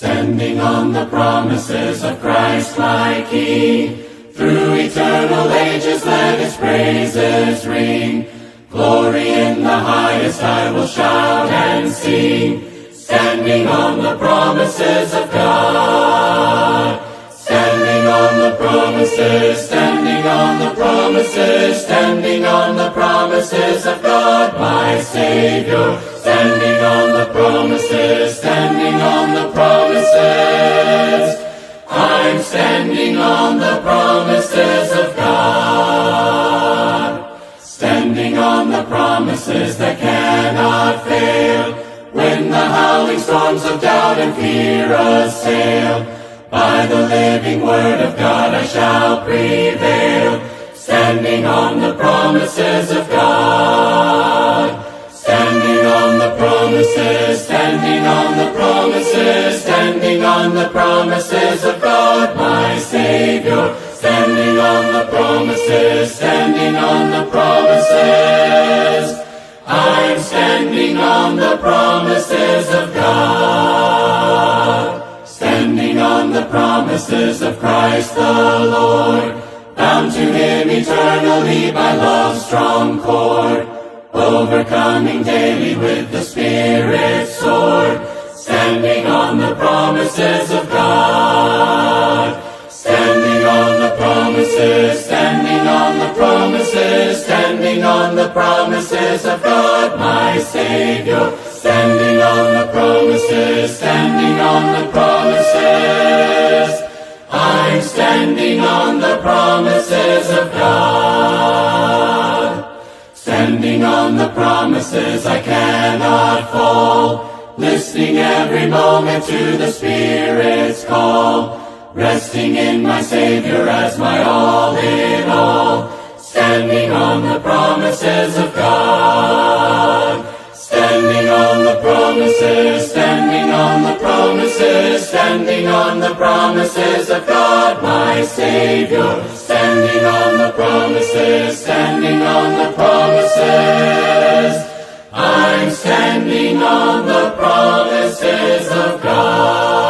Standing on the promises of Christ my King, through eternal ages let His praises ring. Glory in the highest I will shout and sing, standing on the promises of God. Standing on the promises, standing on the promises, standing on the promises of God my Savior. Standing on the promises, standing on the promises. I'm standing on the promises of God. Standing on the promises that cannot fail, when the howling storms of doubt and fear assail. By the living word of God I shall prevail, standing on the promises of God. Standing on the promises, standing on the promises, standing on the promises of God my Savior. Standing on the promises, standing on the promises. I'm standing on the promises of God. Standing on the promises of Christ the Lord, bound to Him eternally by love's strong cord, overcoming daily with the Spirit's sword. Standing on the promises of God. Standing on the promises, standing on the promises, standing on the promises of God my Savior. Standing on the promises, standing on the promises. I'm standing on the promises of God. Standing on the promises I cannot fall, listening every moment to the Spirit's call, resting in my Savior as my all in all. Standing on the promises of God. Standing on the promises, standing on the promises, standing on the promises of God my Savior. Standing on the promises, standing on the promises. I'm standing on the promises of God.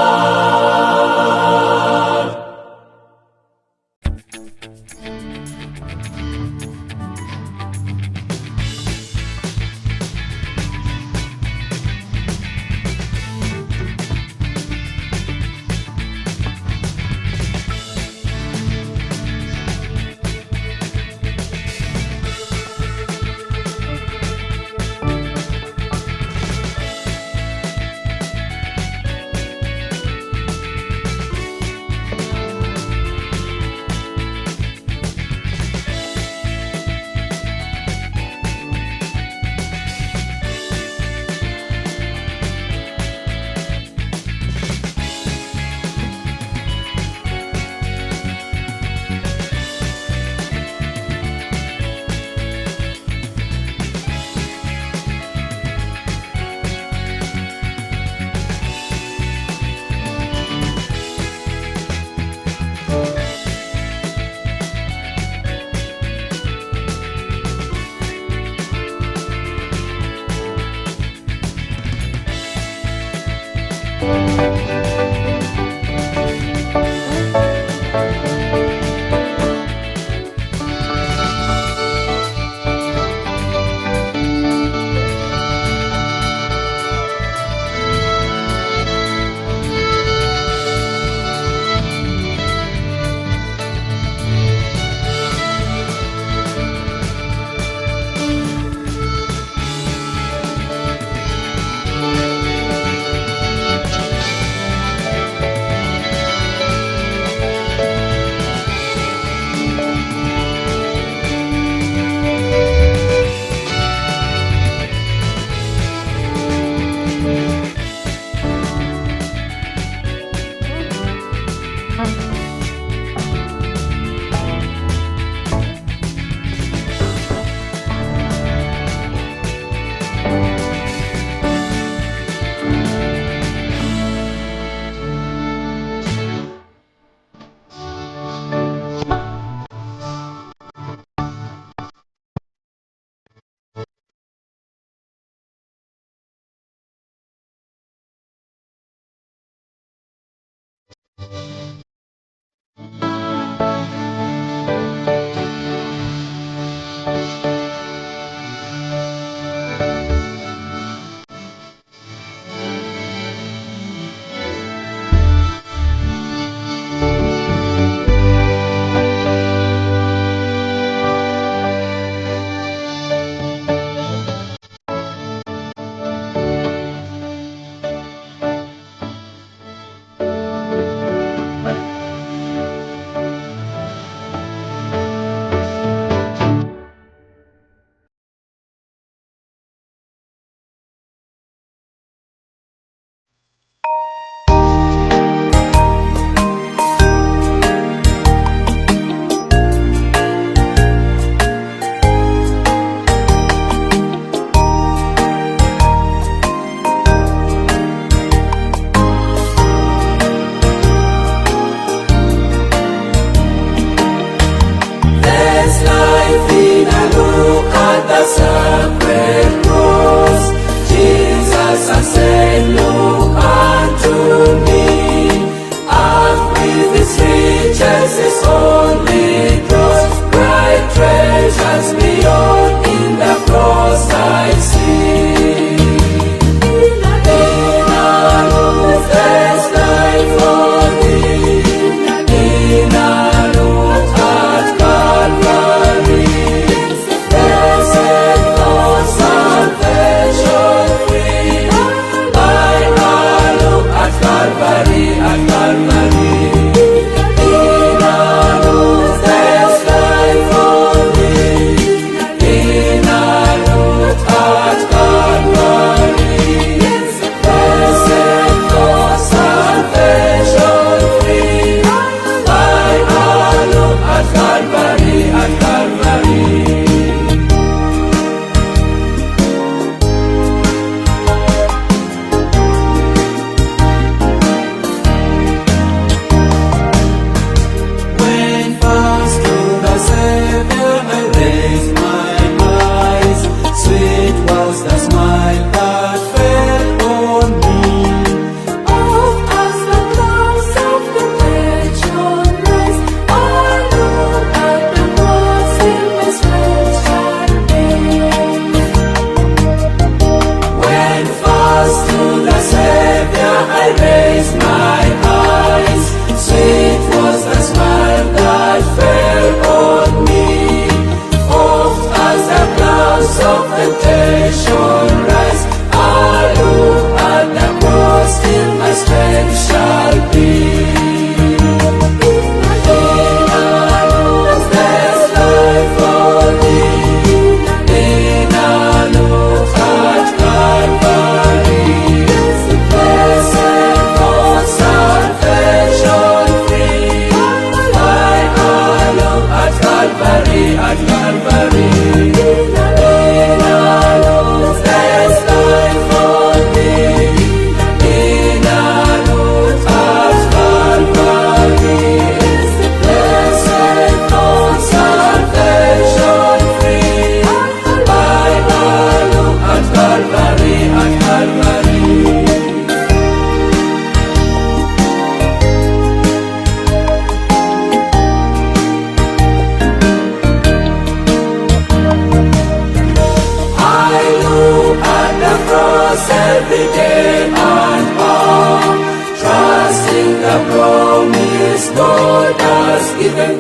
given.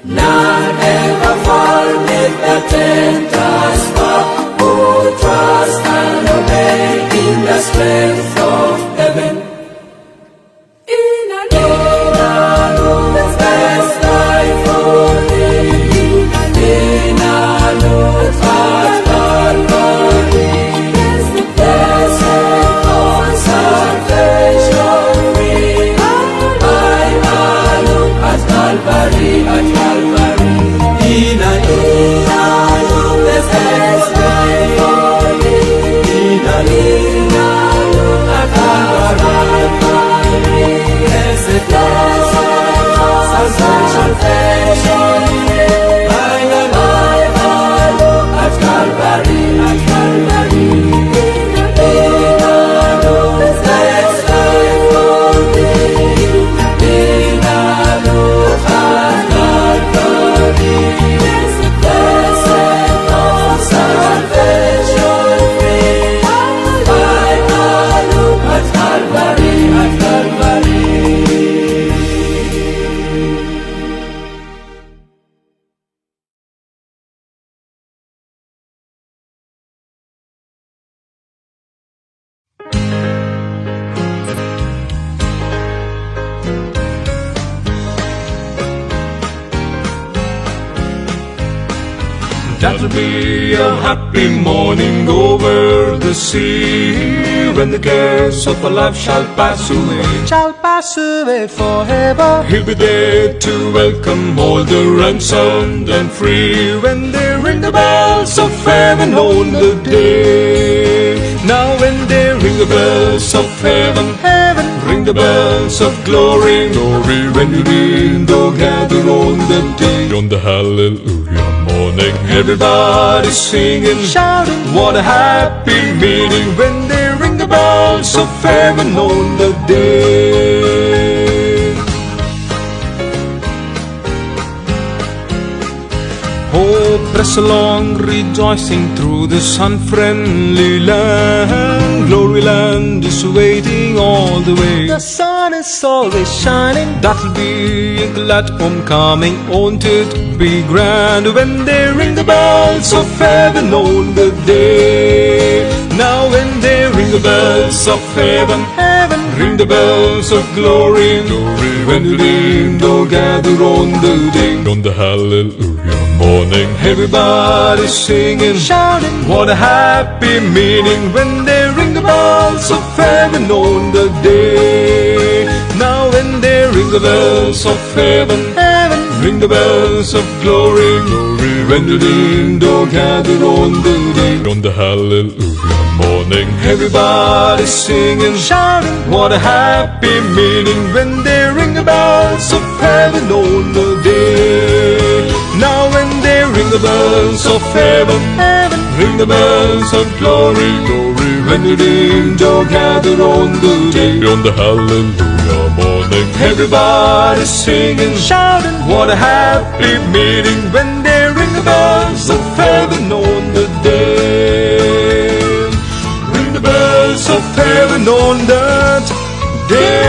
None ever fall with the tempter's power, who trust and obey in the strength of heaven. In a new best life for thee, in a new heart Calvary, blessed for salvation free. I look at Calvary, at Calvary. In a new best life for thee, in a new at Calvary, blessed for salvation free. I look at Calvary, at Calvary. That'll be a happy morning over the sea, when the cares of our life shall pass away forever. He'll be there to welcome all the ransomed and free, when they ring the bells of heaven on the day. Now when they ring the bells of heaven, ring the bells of glory, when you read or gather on the day. On the hallelujah morning, everybody's singing, shouting, what a happy meeting, when they ring the bells of heaven on the day. Oh, press along, rejoicing through this unfriendly land. Glory land is waiting all the way. The sun is always shining. That'll be a glad homecoming. Won't it be grand when they ring the bells of heaven on the day? Now when they ring the bells of heaven, ring the bells of glory, when the redeemed all gather on the day. On the hallelujah morning, everybody's singing, shouting, what a happy meeting, when they ring the bells of heaven on the day. Now when they ring the bells of heaven, ring the bells of glory, when the redeemed all gather on the day. On the hallelujah morning, everybody's singing, shouting, what a happy meeting, when they ring the bells of heaven on the day. Now when they ring the bells of heaven, ring the bells of glory, when the redeemed all gather on the day. On the hallelujah morning, everybody's singing, shouting, what a happy meeting, when they ring the bells of heaven on the day. Ring the bells of heaven on that day.